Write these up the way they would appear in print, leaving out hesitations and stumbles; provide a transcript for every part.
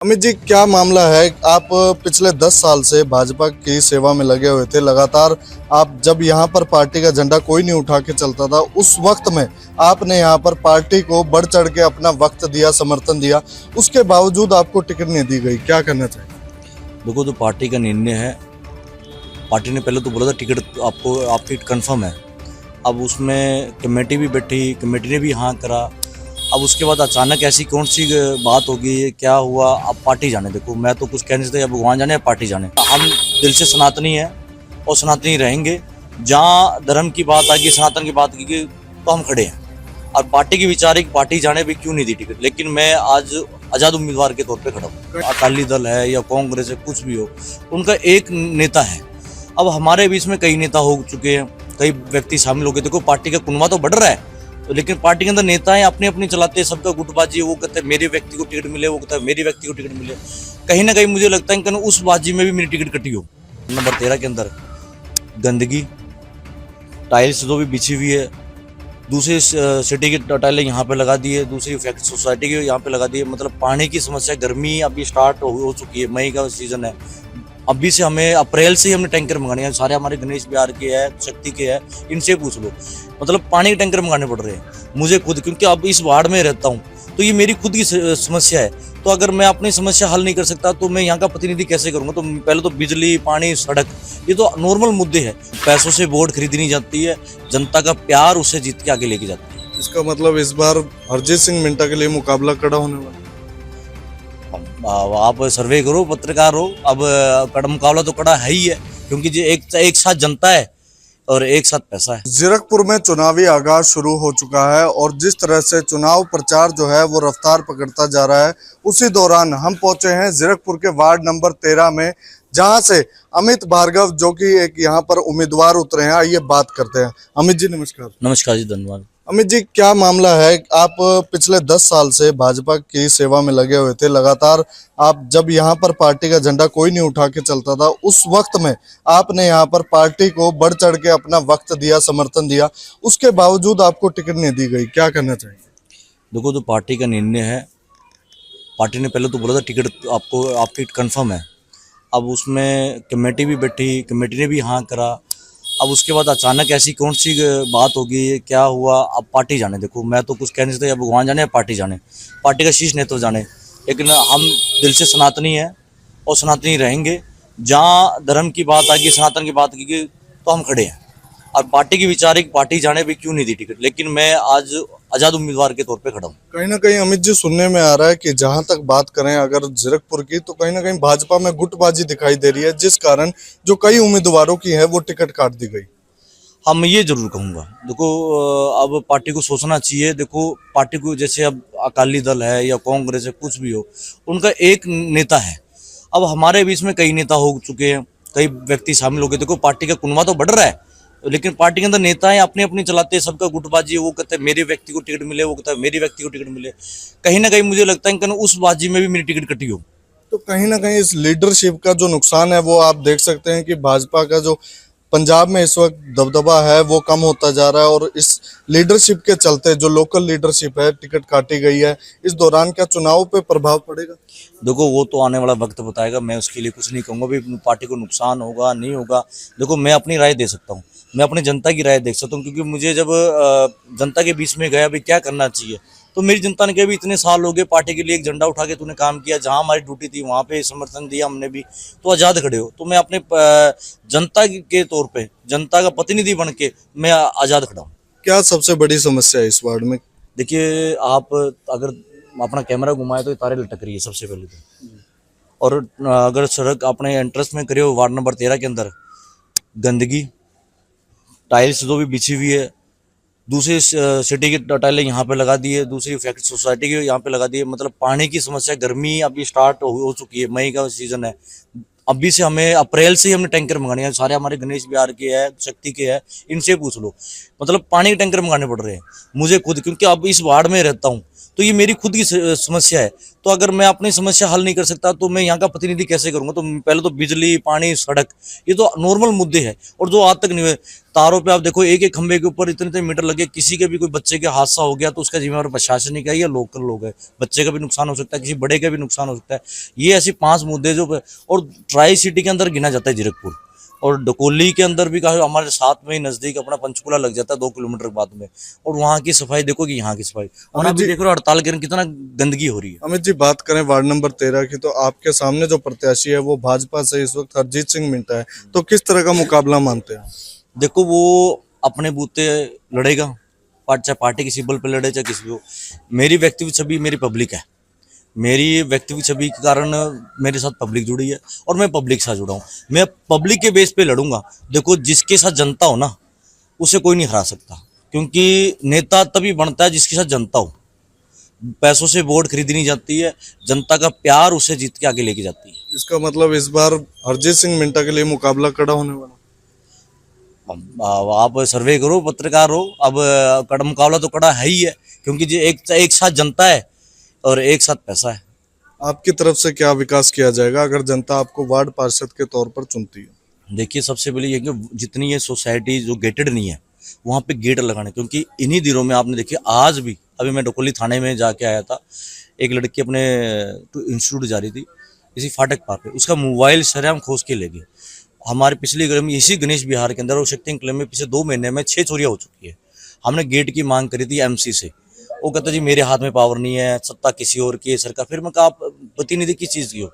अमित जी, क्या मामला है? आप पिछले 10 साल से भाजपा की सेवा में लगे हुए थे। लगातार आप जब यहाँ पर पार्टी का झंडा कोई नहीं उठा के चलता था, उस वक्त में आपने यहाँ पर पार्टी को बढ़ चढ़ के अपना वक्त दिया, समर्थन दिया। उसके बावजूद आपको टिकट नहीं दी गई, क्या करना चाहिए? देखो, तो पार्टी का निर्णय है। पार्टी ने पहले तो बोला था टिकट आपको, आपकी कंफर्म है। अब उसमें कमेटी भी बैठी, कमेटी ने भी हाँ करा। अब उसके बाद अचानक ऐसी कौन सी बात होगी, क्या हुआ, अब पार्टी जाने। देखो, मैं तो कुछ कह नहीं सकता, या भगवान जाने या पार्टी जाने। हम दिल से सनातनी है और सनातनी रहेंगे। जहाँ धर्म की बात आएगी, सनातन की बात की, तो हम खड़े हैं। और पार्टी की विचार है कि पार्टी जाने भी क्यों नहीं दी टिकट, लेकिन मैं आज आज़ाद उम्मीदवार के तौर पे खड़ा हूँ। अकाली दल है या कांग्रेस है, कुछ भी हो, उनका एक नेता है। अब हमारे बीच में कई नेता हो चुके हैं, कई व्यक्ति शामिल हो गए। देखो, पार्टी का कुनबा तो बढ़ रहा है, तो लेकिन पार्टी के अंदर नेता है अपनी अपनी चलाते हैं, सबका गुटबाजी। वो कहते हैं मेरे व्यक्ति को टिकट मिले, वो कहता है मेरी व्यक्ति को टिकट मिले। कहीं ना कहीं मुझे लगता है कि उस बाजी में भी मेरी टिकट कटी हो। नंबर 13 के अंदर गंदगी, टाइल्स जो भी बिछी हुई है, दूसरी सिटी की टाइलें यहाँ पे लगा दी है, दूसरी फैक्ट्री सोसाइटी की यहाँ पे लगा दी है। मतलब पानी की समस्या, गर्मी अभी स्टार्ट हो चुकी है, मई का सीजन है। अभी से हमें अप्रैल से ही हमने टैंकर मंगाने हैं। सारे हमारे गणेश बिहार के है, शक्ति के है, इनसे पूछ लो। मतलब पानी के टैंकर मंगाने पड़ रहे हैं मुझे खुद, क्योंकि अब इस वार्ड में रहता हूँ, तो ये मेरी खुद की समस्या है। तो अगर मैं अपनी समस्या हल नहीं कर सकता तो मैं यहाँ का प्रतिनिधि कैसे करूँगा? तो पहले तो बिजली, पानी, सड़क, ये तो नॉर्मल मुद्दे हैं। पैसों से वोट खरीदी नहीं जाती है, जनता का प्यार उससे जीत के आगे लेके जाती है। इसका मतलब इस बार हरजीत सिंह मिंटा के लिए मुकाबला कड़ा होने वाला है। आप सर्वे करो, पत्रकार हो, अब कड़ा मुकाबला तो कड़ा है ही है, क्योंकि जो एक साथ जनता है और एक साथ पैसा है। जीरकपुर में चुनावी आगाज शुरू हो चुका है और जिस तरह से चुनाव प्रचार जो है वो रफ्तार पकड़ता जा रहा है, उसी दौरान हम पहुंचे हैं जीरकपुर के वार्ड नंबर 13 में, जहां से अमित भार्गव जो कि एक यहाँ पर उम्मीदवार उतरे हैं। आइए बात करते हैं। अमित जी, नमस्कार। नमस्कार जी, धन्यवाद। अमित जी, क्या मामला है? आप पिछले 10 साल से भाजपा की सेवा में लगे हुए थे। लगातार आप जब यहाँ पर पार्टी का झंडा कोई नहीं उठा के चलता था, उस वक्त में आपने यहाँ पर पार्टी को बढ़ चढ़ के अपना वक्त दिया, समर्थन दिया। उसके बावजूद आपको टिकट नहीं दी गई, क्या करना चाहिए? देखो, तो पार्टी का निर्णय है। पार्टी ने पहले तो बोला था टिकट आपको, आपकी कंफर्म है। अब उसमें कमेटी भी बैठी, कमेटी ने भी हाँ करा। अब उसके बाद अचानक ऐसी कौन सी बात होगी, क्या हुआ, अब पार्टी जाने। देखो, मैं तो कुछ कह नहीं सकता, या भगवान जाने या पार्टी जाने। पार्टी का शीर्ष नेतृत्व जाने, लेकिन हम दिल से सनातनी है और सनातनी रहेंगे। जहाँ धर्म की बात आएगी, सनातन की बात की, तो हम खड़े हैं। और पार्टी की विचार है कि पार्टी जाने भी क्यों नहीं दी टिकट, लेकिन मैं आज आज़ाद उम्मीदवार के तौर पे खड़ा हूँ। कहीं ना कहीं अमित जी, सुनने में आ रहा है कि जहां तक बात करें अगर जीरकपुर की, तो कहीं ना कहीं भाजपा में गुटबाजी दिखाई दे रही है, जिस कारण जो कई उम्मीदवारों की है वो टिकट काट दी गई। हाँ, मैं ये जरूर कहूँगा। देखो, अब पार्टी को सोचना चाहिए। देखो, पार्टी को, जैसे अब अकाली दल है या कांग्रेस है, कुछ भी हो, उनका एक नेता है। अब हमारे बीच में कई नेता हो चुके हैं, कई व्यक्ति शामिल हो गए। देखो, पार्टी का कुनबा तो बढ़ रहा है, लेकिन पार्टी के अंदर नेता है अपनी अपनी चलाते हैं, सबका गुटबाजी। वो कहते हैं मेरे व्यक्ति को टिकट मिले, वो कहता है मेरी व्यक्ति को टिकट मिले। कहीं ना कहीं मुझे लगता है कि उस बाजी में भी मेरी टिकट कटी हो। तो कहीं ना कहीं इस लीडरशिप का जो नुकसान है वो आप देख सकते हैं कि भाजपा का जो पंजाब में इस वक्त दबदबा है वो कम होता जा रहा है, और इस लीडरशिप के चलते जो लोकल लीडरशिप है, टिकट काटी गई है। इस दौरान क्या चुनाव पे प्रभाव पड़ेगा? देखो, वो तो आने वाला वक्त बताएगा, मैं उसके लिए कुछ नहीं कहूँगा भी पार्टी को नुकसान होगा नहीं होगा। देखो, मैं अपनी राय दे सकता हूँ, मैं अपनी जनता की राय देख सकता हूँ, क्योंकि मुझे जब जनता के बीच में गया भी क्या करना चाहिए, तो मेरी जनता ने कहा भी इतने साल हो गए पार्टी के लिए, एक झंडा उठा के तूने काम किया, जहाँ हमारी ड्यूटी थी वहाँ पे समर्थन दिया हमने भी, तो आज़ाद खड़े हो। तो मैं अपने जनता के तौर पे, जनता का प्रतिनिधि बन के मैं आज़ाद खड़ा हूँ। क्या सबसे बड़ी समस्या है इस वार्ड में? देखिए, आप अगर अपना कैमरा घुमाए तो ये तारे लटक रही है सबसे पहले तो। और अगर सड़क अपने एंट्रेंस में करे हो, वार्ड नंबर 13 के अंदर गंदगी, टाइल्स जो भी बिछी हुई है, दूसरी सिटी की टाइलें यहाँ पे लगा दी है, दूसरी फैक्ट्री सोसाइटी की यहाँ पे लगा दी है। मतलब पानी की समस्या, गर्मी अभी स्टार्ट हो चुकी है, मई का सीजन है। अभी से हमें अप्रैल से ही हमने टैंकर मंगाने हैं। सारे हमारे गणेश बिहार के है, शक्ति के है, इनसे पूछ लो। मतलब पानी के टैंकर मंगाने पड़ रहे हैं मुझे खुद, क्योंकि अब इस वार्ड में रहता हूँ, तो ये मेरी खुद की समस्या है। तो अगर मैं अपनी समस्या हल नहीं कर सकता तो मैं यहाँ का प्रतिनिधि कैसे करूँगा? तो पहले तो बिजली, पानी, सड़क, ये तो नॉर्मल मुद्दे हैं, और जो आज तक नहीं हुए। तारों पे आप देखो, एक एक खंबे के ऊपर इतने इतने मीटर लगे, किसी के भी कोई बच्चे के हादसा हो गया तो उसका जिम्मेवार प्रशासनिक है या लोकल लोग है। बच्चे का भी नुकसान हो सकता है, किसी बड़े का भी नुकसान हो सकता है। ये ऐसी 5 मुद्दे जो, और ट्राई सिटी के अंदर गिना जाता है जीरकपुर, और डकोली के अंदर भी कहा, हमारे साथ में ही नजदीक अपना पंचकुला लग जाता है 2 किलोमीटर बाद में। और वहाँ की सफाई देखो कि यहाँ की सफाई, और अमित अभी जी, देख रहे हो हड़ताल के कारण कितना गंदगी हो रही है। अमित जी, बात करें वार्ड नंबर 13 की, तो आपके सामने जो प्रत्याशी है वो भाजपा से इस वक्त हरजीत सिंह मिंटा है, तो किस तरह का मुकाबला मानते हैं? देखो वो अपने बूते लड़ेगा, चाहे पार्टी की सिंबल पे लड़े चाहे किसी भी हो। मेरी व्यक्तिगत छवि मेरी पब्लिक है, मेरी व्यक्तिगत छवि के कारण मेरे साथ पब्लिक जुड़ी है और मैं पब्लिक के साथ जुड़ा हूँ। मैं पब्लिक के बेस पे लड़ूंगा। देखो जिसके साथ जनता हो ना, उसे कोई नहीं हरा सकता, क्योंकि नेता तभी बनता है जिसके साथ जनता हो। पैसों से वोट खरीदी नहीं जाती है, जनता का प्यार उसे जीत के आगे लेके जाती है। इसका मतलब इस बार हरजीत सिंह मिंटा के लिए मुकाबला कड़ा होने वाला। अब आप सर्वे करो, पत्रकार हो, अब कड़ा मुकाबला तो कड़ा है ही है, क्योंकि जो एक साथ जनता है और एक साथ पैसा है। आपकी तरफ से क्या विकास किया जाएगा अगर जनता आपको वार्ड पार्षद के तौर पर चुनती है? देखिए सबसे पहले ये कि जितनी ये सोसाइटी जो गेटेड नहीं है वहाँ पे गेट लगाने, क्योंकि इन्हीं दिनों में आपने देखिए, आज भी अभी मैं डकोली थाने में जाके आया था, एक लड़की अपने इंस्टीट्यूट जा रही थी, इसी फाटक पार पे उसका मोबाइल सरेआम खोज के ले गए। हमारे पिछली गली में इसी गणेश विहार के अंदर और शक्ति क्लब में पिछले 2 महीने में 6 चोरियां हो चुकी है। हमने गेट की मांग करी थी एमसी से, वो कहता जी मेरे हाथ में पावर नहीं है, सत्ता किसी और की है, सरकार। फिर मैं कहा आप प्रतिनिधि किस चीज़ की हो,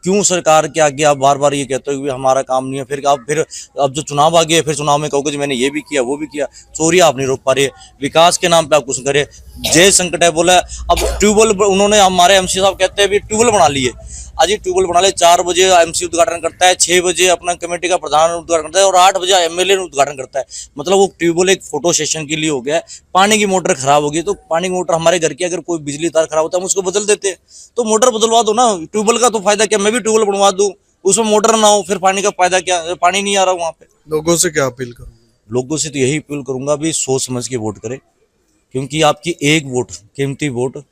क्यों सरकार के आगे आप बार बार ये कहते हो कि हमारा काम नहीं है। फिर अब जो चुनाव आ गया, फिर चुनाव में कहोगे जी मैंने ये भी किया वो भी किया। चोरियां आप नहीं रोक पा रहे, विकास के नाम पे आप कुछ करे। जय संकट है बोला, अब ट्यूबवेल उन्होंने, हमारे एमसी साहब कहते हैं भी ट्यूबवेल बना लिए। आज ये ट्यूबवेल बना ले, 4 बजे एमसी उद्घाटन करता है, 6 बजे अपना कमेटी का प्रधान उद्घाटन करता है और 8 बजे एमएलए उद्घाटन करता है। मतलब वो ट्यूबवेल एक फोटो सेशन के लिए हो गया है। पानी की मोटर खराब होगी तो पानी की मोटर, हमारे घर की अगर कोई बिजली तार खराब होता है हम उसको बदल देते हैं, तो मोटर बदलवा दो ना। ट्यूबवेल का तो फायदा क्या, मैं भी ट्यूबवेल बनवा दूं, उसमें मोटर ना हो, फिर पानी का फायदा क्या, पानी नहीं आ रहा वहां पे। लोगों से क्या अपील करूंगा? लोगों से तो यही अपील करूंगा भी सोच समझ के वोट करें, क्योंकि आपकी एक वोट, कीमती वोट,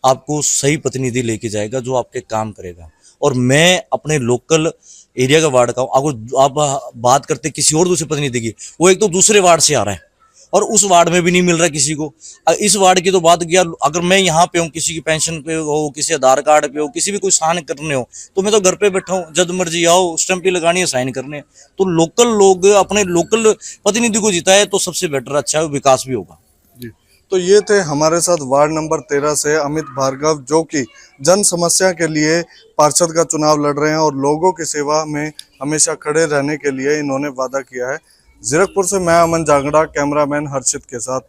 आपको सही प्रतिनिधि लेके जाएगा जो आपके काम करेगा। और मैं अपने लोकल एरिया का वार्ड का हूँ। आपको आप बात करते किसी और दूसरे प्रतिनिधि की, वो एक तो दूसरे वार्ड से आ रहा है और उस वार्ड में भी नहीं मिल रहा किसी को। इस वार्ड की तो बात किया, अगर मैं यहाँ पे हूँ, किसी की पेंशन पे हो, किसी आधार कार्ड पे हो, किसी भी कोई साइन करने हो, तो मैं तो घर पे बैठा हूँ, जब मर्जी आओ, स्टैंप ही लगानी है, साइन करने हैं। तो लोकल लोग अपने लोकल प्रतिनिधि को जिताए तो सबसे बेटर, अच्छा है, विकास भी होगा। जी, तो ये थे हमारे साथ वार्ड नंबर 13 से अमित भार्गव, जो कि जन समस्या के लिए पार्षद का चुनाव लड़ रहे हैं और लोगों की सेवा में हमेशा खड़े रहने के लिए इन्होंने वादा किया है। जीरकपुर से मैं अमन जांगड़ा, कैमरामैन हर्षित के साथ।